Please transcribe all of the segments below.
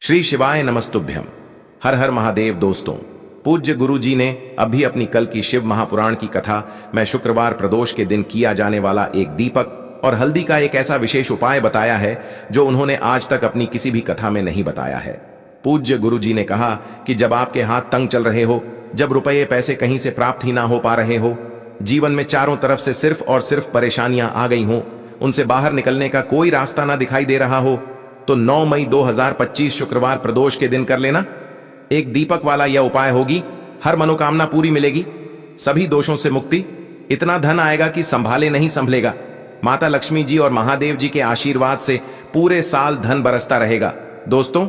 श्री शिवाय नमस्तुभ्यम। हर हर महादेव। दोस्तों, पूज्य गुरु जी ने अभी अपनी कल की शिव महापुराण की कथा में शुक्रवार प्रदोष के दिन किया जाने वाला एक दीपक और हल्दी का एक ऐसा विशेष उपाय बताया है जो उन्होंने आज तक अपनी किसी भी कथा में नहीं बताया है। पूज्य गुरु जी ने कहा कि जब आपके हाथ तंग चल रहे हो, जब रुपये पैसे कहीं से प्राप्त ही ना हो पा रहे हो, जीवन में चारों तरफ से सिर्फ और सिर्फ परेशानियां आ गई हो, उनसे बाहर निकलने का कोई रास्ता ना दिखाई दे रहा हो, तो 9 मई 2025 शुक्रवार प्रदोष के दिन कर लेना। एक दीपक वाला यह उपाय होगी, हर मनोकामना पूरी मिलेगी, सभी दोषों से मुक्ति, इतना धन आएगा कि संभाले नहीं संभलेगा। माता लक्ष्मी जी और महादेव जी के आशीर्वाद से पूरे साल धन बरसता रहेगा। दोस्तों,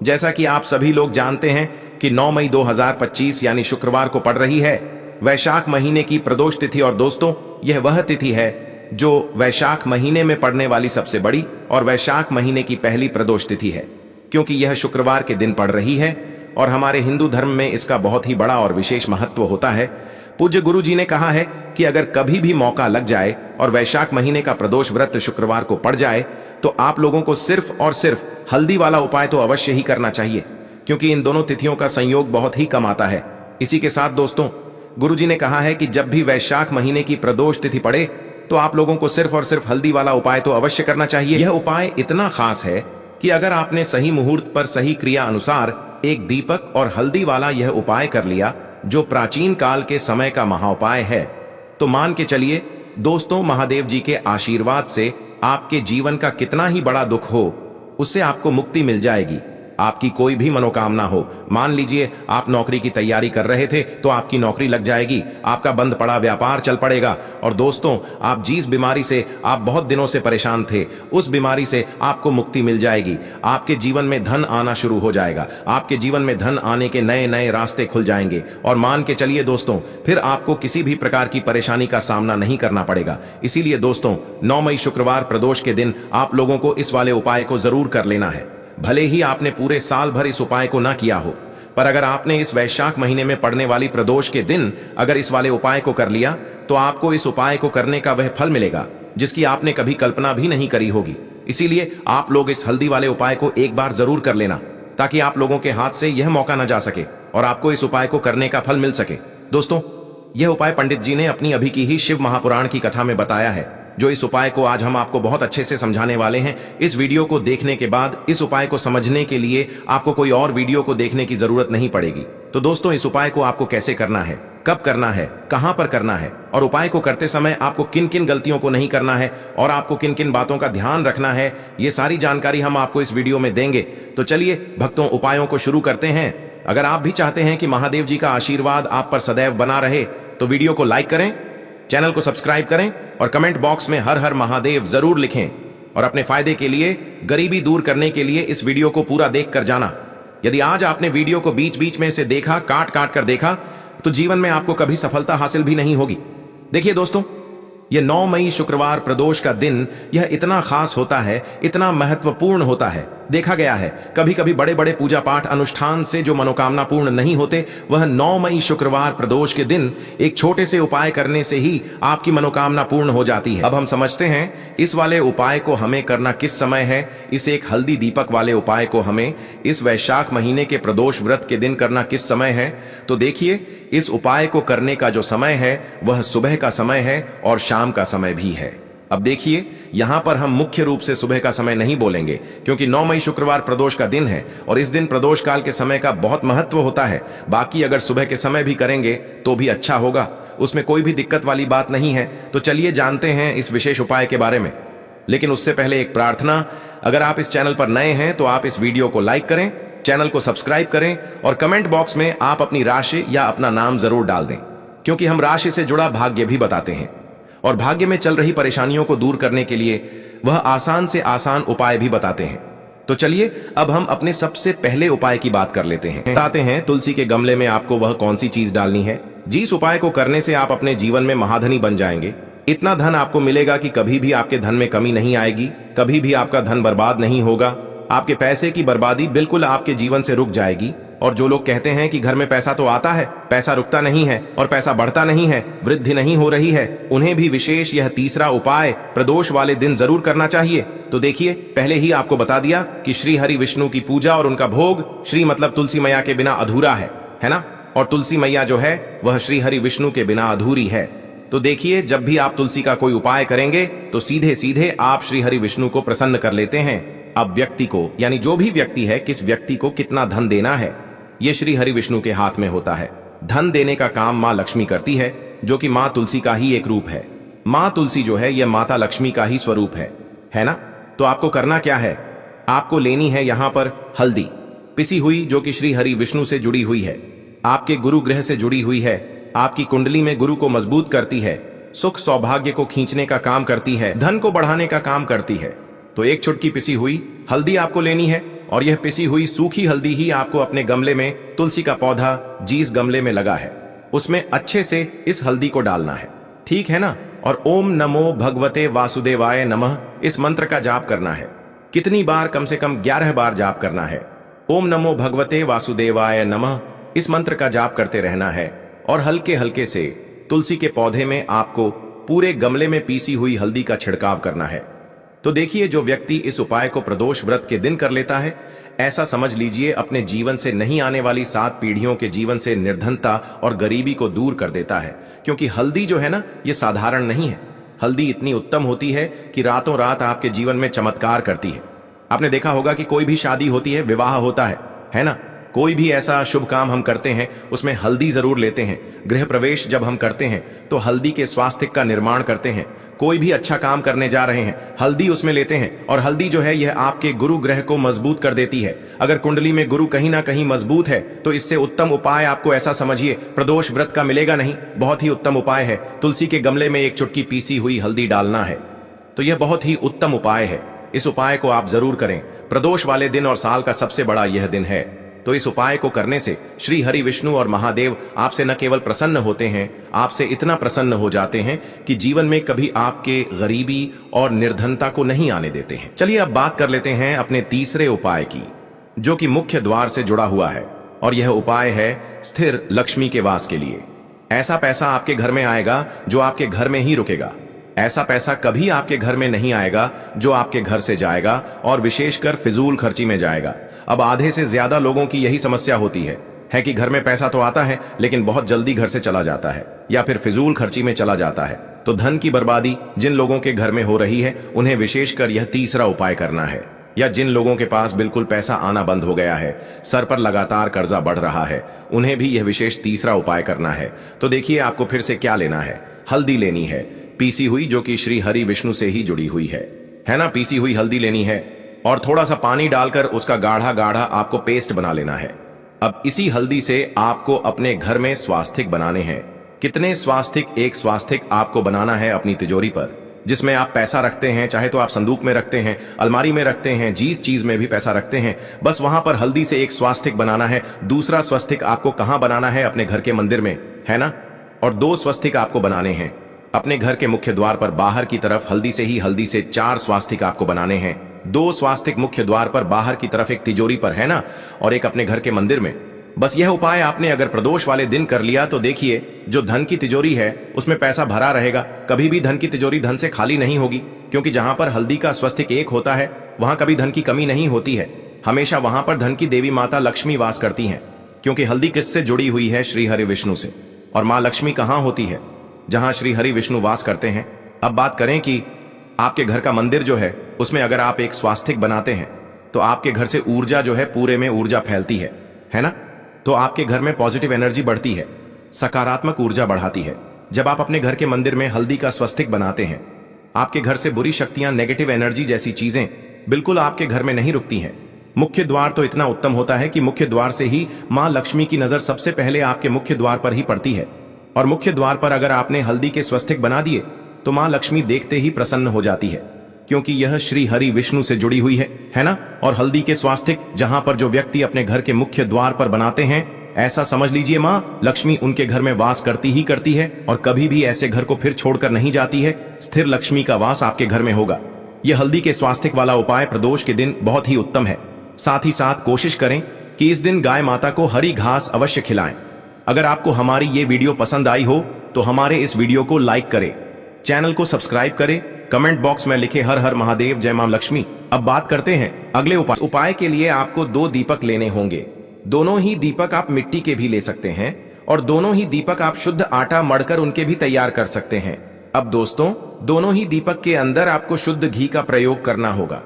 जैसा कि आप सभी लोग जानते हैं कि 9 मई 2025 यानी शुक्रवार को पड़ रही है वैशाख महीने की प्रदोष तिथि। और दोस्तों, यह वह तिथि है जो वैशाख महीने में पड़ने वाली सबसे बड़ी और वैशाख महीने की पहली प्रदोष तिथि है, क्योंकि यह शुक्रवार के दिन पड़ रही है और हमारे हिंदू धर्म में इसका बहुत ही बड़ा और विशेष महत्व होता है। पूज्य गुरु जी ने कहा है कि अगर कभी भी मौका लग जाए और वैशाख महीने का प्रदोष व्रत शुक्रवार को पड़ जाए तो आप लोगों को सिर्फ और सिर्फ हल्दी वाला उपाय तो अवश्य ही करना चाहिए, क्योंकि इन दोनों तिथियों का संयोग बहुत ही कम आता है। इसी के साथ दोस्तों, गुरु जी ने कहा है कि जब भी वैशाख महीने की प्रदोष तिथि पड़े तो आप लोगों को सिर्फ और सिर्फ हल्दी वाला उपाय तो अवश्य करना चाहिए। यह उपाय इतना खास है कि अगर आपने सही मुहूर्त पर सही क्रिया अनुसार एक दीपक और हल्दी वाला यह उपाय कर लिया, जो प्राचीन काल के समय का महाउपाय है, तो मान के चलिए दोस्तों, महादेव जी के आशीर्वाद से आपके जीवन का कितना ही बड़ा दुख हो, उससे आपको मुक्ति मिल जाएगी। आपकी कोई भी मनोकामना हो, मान लीजिए आप नौकरी की तैयारी कर रहे थे तो आपकी नौकरी लग जाएगी, आपका बंद पड़ा व्यापार चल पड़ेगा, और दोस्तों, आप जिस बीमारी से आप बहुत दिनों से परेशान थे, उस बीमारी से आपको मुक्ति मिल जाएगी। आपके जीवन में धन आना शुरू हो जाएगा, आपके जीवन में धन आने के नए नए रास्ते खुल जाएंगे, और मान के चलिए दोस्तों, फिर आपको किसी भी प्रकार की परेशानी का सामना नहीं करना पड़ेगा। इसीलिए दोस्तों, 9 मई शुक्रवार प्रदोष के दिन आप लोगों को इस वाले उपाय को जरूर कर लेना है। भले ही आपने पूरे साल भर इस उपाय को ना किया हो, पर अगर आपने इस वैशाख महीने में पड़ने वाली प्रदोष के दिन अगर इस वाले उपाय को कर लिया तो आपको इस उपाय को करने का वह फल मिलेगा जिसकी आपने कभी कल्पना भी नहीं करी होगी। इसीलिए आप लोग इस हल्दी वाले उपाय को एक बार जरूर कर लेना, ताकि आप लोगों के हाथ से यह मौका न जा सके और आपको इस उपाय को करने का फल मिल सके। दोस्तों, यह उपाय पंडित जी ने अपनी अभी की ही शिव महापुराण की कथा में बताया है, जो इस उपाय को आज हम आपको बहुत अच्छे से समझाने वाले हैं। इस वीडियो को देखने के बाद इस उपाय को समझने के लिए आपको कोई और वीडियो को देखने की जरूरत नहीं पड़ेगी। तो दोस्तों, इस उपाय को आपको कैसे करना है, कब करना है, कहां पर करना है, और उपाय को करते समय आपको किन किन गलतियों को नहीं करना है और आपको किन किन बातों का ध्यान रखना है, ये सारी जानकारी हम आपको इस वीडियो में देंगे। तो चलिए भक्तों, उपायों को शुरू करते हैं। अगर आप भी चाहते हैं कि महादेव जी का आशीर्वाद आप पर सदैव बना रहे तो वीडियो को लाइक करें, चैनल को सब्सक्राइब करें और कमेंट बॉक्स में हर हर महादेव जरूर लिखें। और अपने फायदे के लिए, गरीबी दूर करने के लिए इस वीडियो को पूरा देख कर जाना। यदि आज आपने वीडियो को बीच बीच में से देखा, काट काट कर देखा, तो जीवन में आपको कभी सफलता हासिल भी नहीं होगी। देखिए दोस्तों, यह 9 मई शुक्रवार प्रदोष का दिन यह इतना खास होता है, इतना महत्वपूर्ण होता है। देखा गया है कभी कभी बड़े बड़े पूजा पाठ अनुष्ठान से जो मनोकामना पूर्ण नहीं होते, वह 9 मई शुक्रवार प्रदोष के दिन एक छोटे से उपाय करने से ही आपकी मनोकामना पूर्ण हो जाती है। अब हम समझते हैं इस वाले उपाय को हमें करना किस समय है। इस एक हल्दी दीपक वाले उपाय को हमें इस वैशाख महीने के प्रदोष व्रत के दिन करना किस समय है। तो देखिए, इस उपाय को करने का जो समय है वह सुबह का समय है और शाम का समय भी है। अब देखिए, यहां पर हम मुख्य रूप से सुबह का समय नहीं बोलेंगे, क्योंकि 9 मई शुक्रवार प्रदोष का दिन है और इस दिन प्रदोष काल के समय का बहुत महत्व होता है। बाकी अगर सुबह के समय भी करेंगे तो भी अच्छा होगा, उसमें कोई भी दिक्कत वाली बात नहीं है। तो चलिए जानते हैं इस विशेष उपाय के बारे में। लेकिन उससे पहले एक प्रार्थना, अगर आप इस चैनल पर नए हैं तो आप इस वीडियो को लाइक करें, चैनल को सब्सक्राइब करें और कमेंट बॉक्स में आप अपनी राशि या अपना नाम जरूर डाल दें, क्योंकि हम राशि से जुड़ा भाग्य भी बताते हैं और भाग्य में चल रही परेशानियों को दूर करने के लिए वह आसान से आसान उपाय भी बताते हैं। तो चलिए अब हम अपने सबसे पहले उपाय की बात कर लेते हैं। बताते हैं तुलसी के गमले में आपको वह कौन सी चीज डालनी है जिस उपाय को करने से आप अपने जीवन में महाधनी बन जाएंगे। इतना धन आपको मिलेगा कि कभी भी आपके धन में कमी नहीं आएगी, कभी भी आपका धन बर्बाद नहीं होगा। आपके पैसे की बर्बादी बिल्कुल आपके जीवन से रुक जाएगी। और जो लोग कहते हैं कि घर में पैसा तो आता है, पैसा रुकता नहीं है और पैसा बढ़ता नहीं है, वृद्धि नहीं हो रही है, उन्हें भी विशेष यह तीसरा उपाय प्रदोष वाले दिन जरूर करना चाहिए। तो देखिए, पहले ही आपको बता दिया कि श्री हरि विष्णु की पूजा और उनका भोग, श्री मतलब तुलसी मैया के बिना अधूरा है ना। और तुलसी मैया जो है वह श्री हरि विष्णु के बिना अधूरी है। तो देखिए, जब भी आप तुलसी का कोई उपाय करेंगे तो सीधे सीधे आप श्री हरि विष्णु को प्रसन्न कर लेते हैं। अब व्यक्ति को, यानी जो भी व्यक्ति है, किस व्यक्ति को कितना धन देना है, ये श्री हरि विष्णु के हाथ में होता है। धन देने का काम माँ लक्ष्मी करती है, जो कि माँ तुलसी का ही एक रूप है। माँ तुलसी जो है यह माता लक्ष्मी का ही स्वरूप है ना। तो आपको करना क्या है, आपको लेनी है यहाँ पर हल्दी पिसी हुई, जो कि श्री हरि विष्णु से जुड़ी हुई है, आपके गुरु ग्रह से जुड़ी हुई है, आपकी कुंडली में गुरु को मजबूत करती है, सुख सौभाग्य को खींचने का काम करती है, धन को बढ़ाने का काम करती है। तो एक चुटकी पिसी हुई हल्दी आपको लेनी है, और यह पिसी हुई सूखी हल्दी ही आपको अपने गमले में, तुलसी का पौधा जिस गमले में लगा है उसमें अच्छे से इस हल्दी को डालना है, ठीक है ना। और ओम नमो भगवते वासुदेवाय नमः इस मंत्र का जाप करना है। कितनी बार, कम से कम 11 बार जाप करना है। ओम नमो भगवते वासुदेवाय नमः इस मंत्र का जाप करते रहना है। और हल्के हल्के से तुलसी के पौधे में आपको पूरे गमले में पीसी हुई हल्दी का छिड़काव करना है। तो देखिए, जो व्यक्ति इस उपाय को प्रदोष व्रत के दिन कर लेता है, ऐसा समझ लीजिए अपने जीवन से नहीं आने वाली 7 पीढ़ियों के जीवन से निर्धनता और गरीबी को दूर कर देता है। क्योंकि हल्दी जो है ना, ये साधारण नहीं है। हल्दी इतनी उत्तम होती है कि रातों रात आपके जीवन में चमत्कार करती है। आपने देखा होगा कि कोई भी शादी होती है, विवाह होता है ना। कोई भी ऐसा शुभ काम हम करते हैं उसमें हल्दी जरूर लेते हैं। गृह प्रवेश जब हम करते हैं तो हल्दी के स्वास्थ्य का निर्माण करते हैं। कोई भी अच्छा काम करने जा रहे हैं, हल्दी उसमें लेते हैं। और हल्दी जो है यह आपके गुरु ग्रह को मजबूत कर देती है। अगर कुंडली में गुरु कहीं ना कहीं मजबूत है तो इससे उत्तम उपाय आपको ऐसा समझिए प्रदोष व्रत का मिलेगा नहीं। बहुत ही उत्तम उपाय है, तुलसी के गमले में एक चुटकी पीसी हुई हल्दी डालना है। तो यह बहुत ही उत्तम उपाय है। इस उपाय को आप जरूर करें। प्रदोष वाले दिन और साल का सबसे बड़ा यह दिन है। तो इस उपाय को करने से श्री हरि विष्णु और महादेव आपसे न केवल प्रसन्न होते हैं, आपसे इतना प्रसन्न हो जाते हैं कि जीवन में कभी आपके गरीबी और निर्धनता को नहीं आने देते हैं। चलिए अब बात कर लेते हैं अपने तीसरे उपाय की, जो कि मुख्य द्वार से जुड़ा हुआ है। और यह उपाय है स्थिर लक्ष्मी के वास के लिए। ऐसा पैसा आपके घर में आएगा जो आपके घर में ही रुकेगा। ऐसा पैसा कभी आपके घर में नहीं आएगा जो आपके घर से जाएगा और विशेषकर फिजूल खर्ची में जाएगा। अब आधे से ज्यादा लोगों की यही समस्या होती है कि घर में पैसा तो आता है लेकिन बहुत जल्दी घर से चला जाता है या फिर फिजूल खर्ची में चला जाता है। तो धन की बर्बादी जिन लोगों के घर में हो रही है उन्हें विशेषकर यह तीसरा उपाय करना है। या जिन लोगों के पास बिल्कुल पैसा आना बंद हो गया है, सर पर लगातार कर्जा बढ़ रहा है, उन्हें भी यह विशेष तीसरा उपाय करना है। तो देखिए, आपको फिर से क्या लेना है, हल्दी लेनी है पीसी हुई, जो कि श्री हरि विष्णु से ही जुड़ी हुई है ना। पीसी हुई हल्दी लेनी है और थोड़ा सा पानी डालकर उसका गाढ़ा गाढ़ा आपको पेस्ट बना लेना है। अब इसी हल्दी से आपको अपने घर में स्वास्तिक बनाने हैं। कितने स्वास्तिक? एक स्वास्तिक आपको बनाना है अपनी तिजोरी पर, जिसमें आप पैसा रखते हैं। चाहे तो आप संदूक में रखते हैं, अलमारी में रखते हैं, जिस चीज में भी पैसा रखते हैं, बस वहां पर हल्दी से एक स्वास्तिक बनाना है। दूसरा स्वस्तिक आपको कहां बनाना है? अपने घर के मंदिर में, है ना। और 2 स्वस्तिक आपको बनाने हैं अपने घर के मुख्य द्वार पर बाहर की तरफ। हल्दी से 4 स्वास्तिक आपको बनाने हैं। 2 स्वास्तिक मुख्य द्वार पर बाहर की तरफ, एक तिजोरी पर, है ना, और एक अपने घर के मंदिर में। बस यह उपाय आपने अगर प्रदोष वाले दिन कर लिया तो देखिए, जो धन की तिजोरी है उसमें पैसा भरा रहेगा। कभी भी धन की तिजोरी धन से खाली नहीं होगी, क्योंकि जहां पर हल्दी का स्वस्तिक एक होता है वहां कभी धन की कमी नहीं होती है। हमेशा वहां पर धन की देवी माता लक्ष्मी वास करती हैं, क्योंकि हल्दी किससे जुड़ी हुई है? श्री हरि विष्णु से। और माँ लक्ष्मी कहां होती है? जहां श्री हरि विष्णु वास करते हैं। अब बात करें कि आपके घर का मंदिर जो है उसमें अगर आप एक स्वास्तिक बनाते हैं तो आपके घर से ऊर्जा जो है, पूरे में ऊर्जा फैलती है ना। तो आपके घर में पॉजिटिव एनर्जी बढ़ती है, सकारात्मक ऊर्जा बढ़ाती है। जब आप अपने घर के मंदिर में हल्दी का स्वस्तिक बनाते हैं, आपके घर से बुरी शक्तियां, नेगेटिव एनर्जी जैसी चीजें बिल्कुल आपके घर में नहीं रुकती हैं। मुख्य द्वार तो इतना उत्तम होता है कि मुख्य द्वार से ही माँ लक्ष्मी की नजर सबसे पहले आपके मुख्य द्वार पर ही पड़ती है। और मुख्य द्वार पर अगर आपने हल्दी के स्वस्तिक बना दिए तो माँ लक्ष्मी देखते ही प्रसन्न हो जाती है, क्योंकि यह श्री हरि विष्णु से जुड़ी हुई है ना। और हल्दी के स्वास्तिक जहां पर जो व्यक्ति अपने घर के मुख्य द्वार पर बनाते हैं, ऐसा समझ लीजिए माँ लक्ष्मी उनके घर में वास करती ही करती है और कभी भी ऐसे घर को फिर छोड़कर नहीं जाती है। स्थिर लक्ष्मी का वास आपके घर में होगा। यह हल्दी के स्वास्थ्य वाला उपाय प्रदोष के दिन बहुत ही उत्तम है। साथ ही साथ कोशिश करें कि इस दिन गाय माता को हरी घास अवश्य खिलाएं। अगर आपको हमारी ये वीडियो पसंद आई हो तो हमारे इस वीडियो को लाइक करें, चैनल को सब्सक्राइब करें, कमेंट बॉक्स में लिखे हर हर महादेव, जय मां लक्ष्मी। अब बात करते हैं अगले उपाय के लिए आपको 2 दीपक लेने होंगे। दोनों ही दीपक आप मिट्टी के भी ले सकते हैं और दोनों ही दीपक आप शुद्ध आटा मढ़कर उनके भी तैयार कर सकते हैं। अब दोस्तों, दोनों ही दीपक के अंदर आपको शुद्ध घी का प्रयोग करना होगा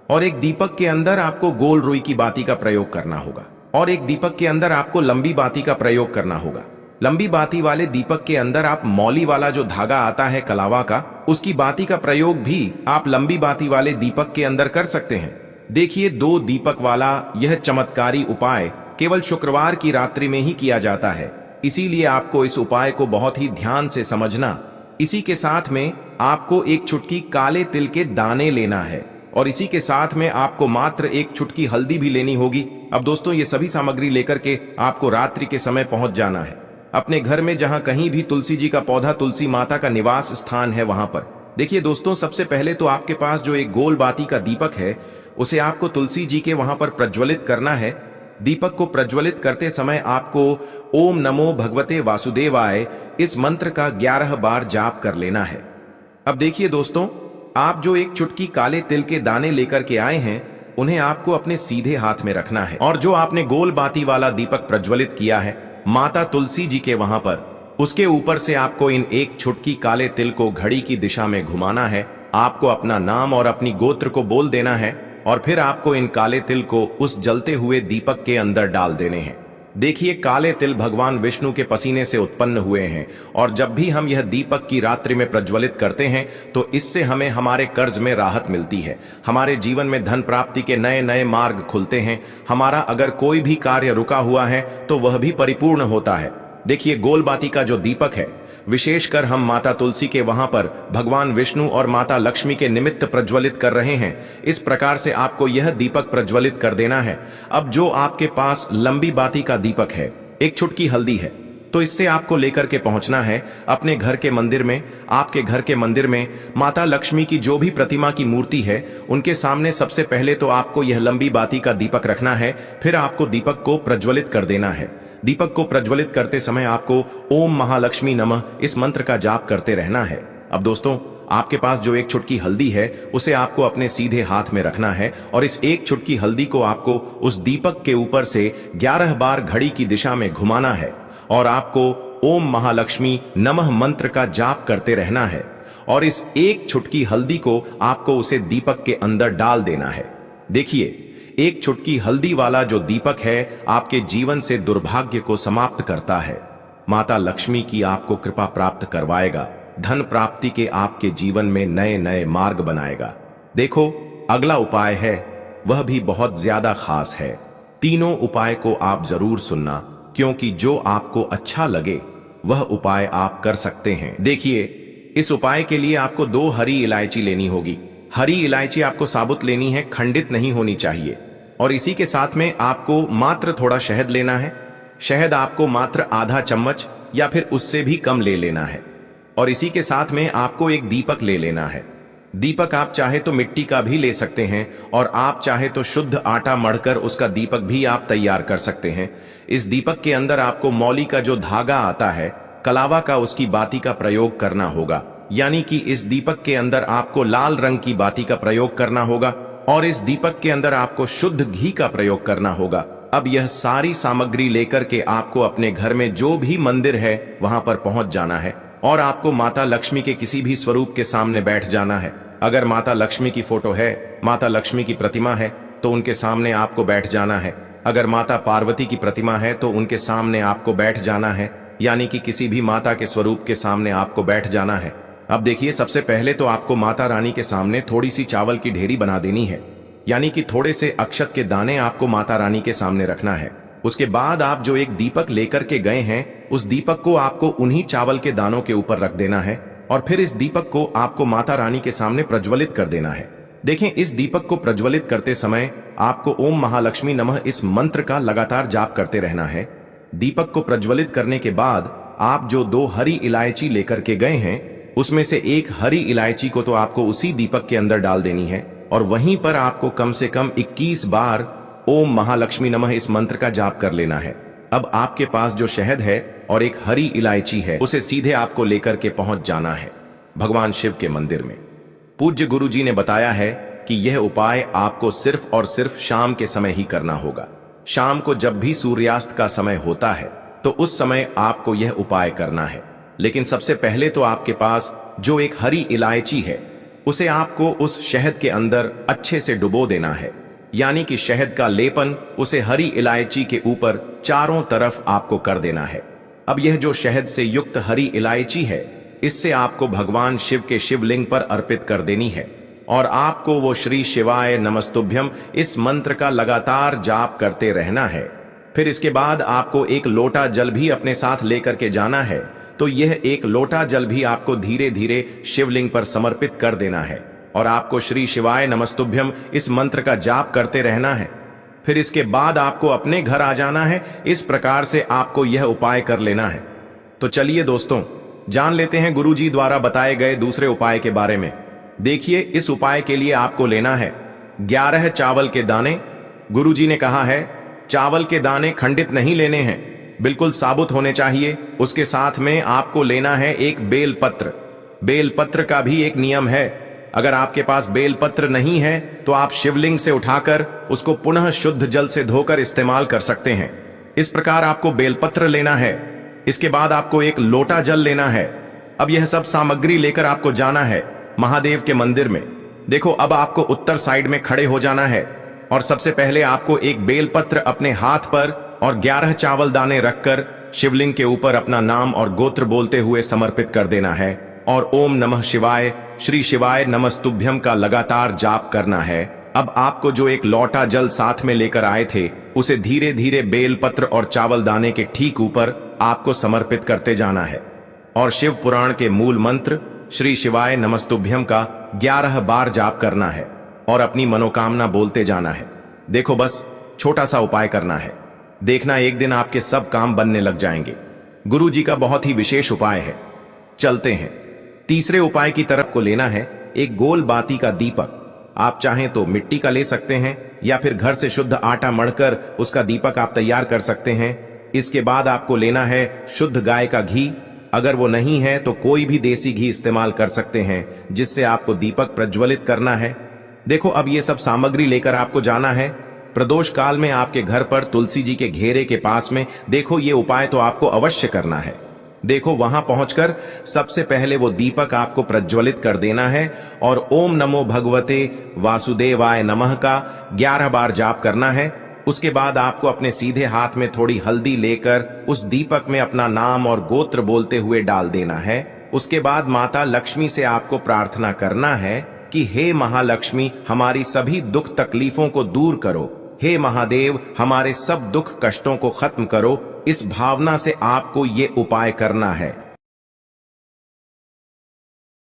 और एक दीपक के अंदर आपको गोल रुई की बाती का प्रयोग करना होगा और एक दीपक के अंदर आपको लंबी बाती का प्रयोग करना होगा। लंबी बाती वाले दीपक के अंदर आप मौली वाला जो धागा आता है कलावा का, उसकी बाती का प्रयोग भी आप लंबी बाती वाले दीपक के अंदर कर सकते हैं। देखिए, 2 दीपक वाला यह चमत्कारी उपाय केवल शुक्रवार की रात्रि में ही किया जाता है, इसीलिए आपको इस उपाय को बहुत ही ध्यान से समझना। इसी के साथ में आपको एक चुटकी काले तिल के दाने लेना है और इसी के साथ में आपको मात्र एक चुटकी हल्दी भी लेनी होगी। अब दोस्तों, ये सभी सामग्री लेकर के आपको रात्रि के समय पहुंच जाना है अपने घर में, जहां कहीं भी तुलसी जी का पौधा, तुलसी माता का निवास स्थान है, वहां पर। देखिए दोस्तों, सबसे पहले तो आपके पास जो एक गोल बाती का दीपक है उसे आपको तुलसी जी के वहां पर प्रज्वलित करना है। दीपक को प्रज्वलित करते समय आपको ओम नमो भगवते वासुदेवाय इस मंत्र का 11 बार जाप कर लेना है। अब देखिए दोस्तों, आप जो एक चुटकी काले तिल के दाने लेकर के आए हैं उन्हें आपको अपने सीधे हाथ में रखना है और जो आपने गोल बाती वाला दीपक प्रज्वलित किया है माता तुलसी जी के वहां पर, उसके ऊपर से आपको इन एक चुटकी काले तिल को घड़ी की दिशा में घुमाना है। आपको अपना नाम और अपनी गोत्र को बोल देना है और फिर आपको इन काले तिल को उस जलते हुए दीपक के अंदर डाल देने हैं। देखिए, काले तिल भगवान विष्णु के पसीने से उत्पन्न हुए हैं और जब भी हम यह दीपक की रात्रि में प्रज्वलित करते हैं तो इससे हमें हमारे कर्ज में राहत मिलती है, हमारे जीवन में धन प्राप्ति के नए नए मार्ग खुलते हैं, हमारा अगर कोई भी कार्य रुका हुआ है तो वह भी परिपूर्ण होता है। देखिए, गोल बाती का जो दीपक है विशेषकर हम माता तुलसी के वहां पर भगवान विष्णु और माता लक्ष्मी के निमित्त प्रज्वलित कर रहे हैं। इस प्रकार से आपको यह दीपक प्रज्वलित कर देना है। अब जो आपके पास लंबी बाती का दीपक है, एक चुटकी हल्दी है, तो इससे आपको लेकर के पहुंचना है अपने घर के मंदिर में। आपके घर के मंदिर में माता लक्ष्मी की जो भी प्रतिमा की मूर्ति है उनके सामने सबसे पहले तो आपको यह लंबी बाती का दीपक रखना है, फिर आपको दीपक को प्रज्वलित कर देना है। दीपक को प्रज्वलित करते समय आपको ओम महालक्ष्मी नमः इस मंत्र का जाप करते रहना है। अब दोस्तों, आपके पास जो एक चुटकी हल्दी है उसे आपको अपने सीधे हाथ में रखना है और इस एक चुटकी हल्दी को आपको उस दीपक के ऊपर से 11 बार घड़ी की दिशा में घुमाना है और आपको ओम महालक्ष्मी नमः मंत्र का जाप करते रहना है और इस एक चुटकी हल्दी को आपको उसे दीपक के अंदर डाल देना है। देखिए, एक चुटकी हल्दी वाला जो दीपक है आपके जीवन से दुर्भाग्य को समाप्त करता है, माता लक्ष्मी की आपको कृपा प्राप्त करवाएगा, धन प्राप्ति के आपके जीवन में नए नए मार्ग बनाएगा। देखो, अगला उपाय है वह भी बहुत ज्यादा खास है। तीनों उपाय को आप जरूर सुनना, क्योंकि जो आपको अच्छा लगे वह उपाय आप कर सकते हैं। देखिए, इस उपाय के लिए आपको 2 हरी इलायची लेनी होगी। हरी इलायची आपको साबुत लेनी है, खंडित नहीं होनी चाहिए। और इसी के साथ में आपको मात्र थोड़ा शहद लेना है। शहद आपको मात्र आधा चम्मच या फिर उससे भी कम ले लेना है और इसी के साथ में आपको एक दीपक ले लेना है। दीपक आप चाहे तो मिट्टी का भी ले सकते हैं और आप चाहे तो शुद्ध आटा मढ़कर उसका दीपक भी आप तैयार कर सकते हैं। इस दीपक के अंदर आपको मौली का जो धागा आता है कलावा का, उसकी बाती का प्रयोग करना होगा, यानी कि इस दीपक के अंदर आपको लाल रंग की बाती का प्रयोग करना होगा और इस दीपक के अंदर आपको शुद्ध घी का प्रयोग करना होगा। अब यह सारी सामग्री लेकर के आपको अपने घर में जो भी मंदिर है वहां पर पहुंच जाना है और आपको माता लक्ष्मी के किसी भी स्वरूप के सामने बैठ जाना है। अगर माता लक्ष्मी की फोटो है, माता लक्ष्मी की प्रतिमा है तो उनके सामने आपको बैठ जाना है। अगर माता पार्वती की प्रतिमा है तो उनके सामने आपको बैठ जाना है, यानी कि किसी भी माता के स्वरूप के सामने आपको बैठ जाना है। अब देखिए, सबसे पहले तो आपको माता रानी के सामने थोड़ी सी चावल की ढेरी बना देनी है, यानी कि थोड़े से अक्षत के दाने आपको माता रानी के सामने रखना है। उसके बाद आप जो एक दीपक लेकर के गए हैं उस दीपक को आपको उन्हीं चावल के दानों के ऊपर रख देना है और फिर इस दीपक को आपको माता रानी के सामने प्रज्वलित कर देना है। देखें, इस दीपक को प्रज्वलित करते समय आपको ओम महालक्ष्मी नमः इस मंत्र का लगातार जाप करते रहना है। दीपक को प्रज्वलित करने के बाद आप जो 2 हरी इलायची लेकर के गए हैं उसमें से एक हरी इलायची को तो आपको उसी दीपक के अंदर डाल देनी है और वहीं पर आपको कम से कम 21 बार ओम महालक्ष्मी नमः इस मंत्र का जाप कर लेना है। अब आपके पास जो शहद है और एक हरी इलायची है, उसे सीधे आपको लेकर के पहुंच जाना है भगवान शिव के मंदिर में। पूज्य गुरुजी ने बताया है कि यह उपाय आपको सिर्फ और सिर्फ शाम के समय ही करना होगा। शाम को जब भी सूर्यास्त का समय होता है तो उस समय आपको यह उपाय करना है। लेकिन सबसे पहले तो आपके पास जो एक हरी इलायची है उसे आपको उस शहद के अंदर अच्छे से डुबो देना है, यानी कि शहद का लेपन उसे हरी इलायची के ऊपर चारों तरफ आपको कर देना है। अब यह जो शहद से युक्त हरी इलायची है, इससे आपको भगवान शिव के शिवलिंग पर अर्पित कर देनी है और आपको वो श्री शिवाय नमस्तुभ्यम इस मंत्र का लगातार जाप करते रहना है। फिर इसके बाद आपको एक लोटा जल भी अपने साथ लेकर के जाना है, तो यह एक लोटा जल भी आपको धीरे धीरे शिवलिंग पर समर्पित कर देना है और आपको श्री शिवाय नमस्तुभ्यम इस मंत्र का जाप करते रहना है। फिर इसके बाद आपको अपने घर आ जाना है। इस प्रकार से आपको यह उपाय कर लेना है। तो चलिए दोस्तों, जान लेते हैं गुरुजी द्वारा बताए गए दूसरे उपाय के बारे में। देखिए, इस उपाय के लिए आपको लेना है 11 चावल के दाने। गुरुजी ने कहा है चावल के दाने खंडित नहीं लेने हैं, बिल्कुल साबुत होने चाहिए। उसके साथ में आपको लेना है एक बेलपत्र। बेलपत्र का भी एक नियम है, अगर आपके पास बेलपत्र नहीं है तो आप शिवलिंग से उठाकर उसको पुनः शुद्ध जल से धोकर इस्तेमाल कर सकते हैं। इस प्रकार आपको बेलपत्र लेना है। इसके बाद आपको एक लोटा जल लेना है। अब यह सब सामग्री लेकर आपको जाना है महादेव के मंदिर में। देखो, अब आपको उत्तर साइड में खड़े हो जाना है और सबसे पहले आपको एक बेलपत्र अपने हाथ पर और 11 चावल दाने रखकर शिवलिंग के ऊपर अपना नाम और गोत्र बोलते हुए समर्पित कर देना है और ओम नमः शिवाय श्री शिवाय नमस्तुभ्यम का लगातार जाप करना है। अब आपको जो एक लोटा जल साथ में लेकर आए थे, उसे धीरे धीरे बेलपत्र और चावल दाने के ठीक ऊपर आपको समर्पित करते जाना है और शिव पुराण के मूल मंत्र श्री शिवाय नमस्तुभ्यम का 11 बार जाप करना है और अपनी मनोकामना बोलते जाना है। देखो, बस छोटा सा उपाय करना है, देखना एक दिन आपके सब काम बनने लग जाएंगे। गुरु जी का बहुत ही विशेष उपाय है। चलते हैं तीसरे उपाय की तरफ। को लेना है एक गोल बाती का दीपक। आप चाहें तो मिट्टी का ले सकते हैं या फिर घर से शुद्ध आटा मढ़कर उसका दीपक आप तैयार कर सकते हैं। इसके बाद आपको लेना है शुद्ध गाय का घी। अगर वो नहीं है तो कोई भी देसी घी इस्तेमाल कर सकते हैं, जिससे आपको दीपक प्रज्वलित करना है। देखो, अब ये सब सामग्री लेकर आपको जाना है प्रदोष काल में आपके घर पर तुलसी जी के घेरे के पास में। देखो, ये उपाय तो आपको अवश्य करना है। देखो, वहां पहुंचकर सबसे पहले वो दीपक आपको प्रज्वलित कर देना है और ओम नमो भगवते वासुदेवाय नमः का 11 बार जाप करना है। उसके बाद आपको अपने सीधे हाथ में थोड़ी हल्दी लेकर उस दीपक में अपना नाम और गोत्र बोलते हुए डाल देना है। उसके बाद माता लक्ष्मी से आपको प्रार्थना करना है कि हे महालक्ष्मी, हमारी सभी दुख तकलीफों को दूर करो। हे महादेव, हमारे सब दुख कष्टों को खत्म करो। इस भावना से आपको ये उपाय करना है।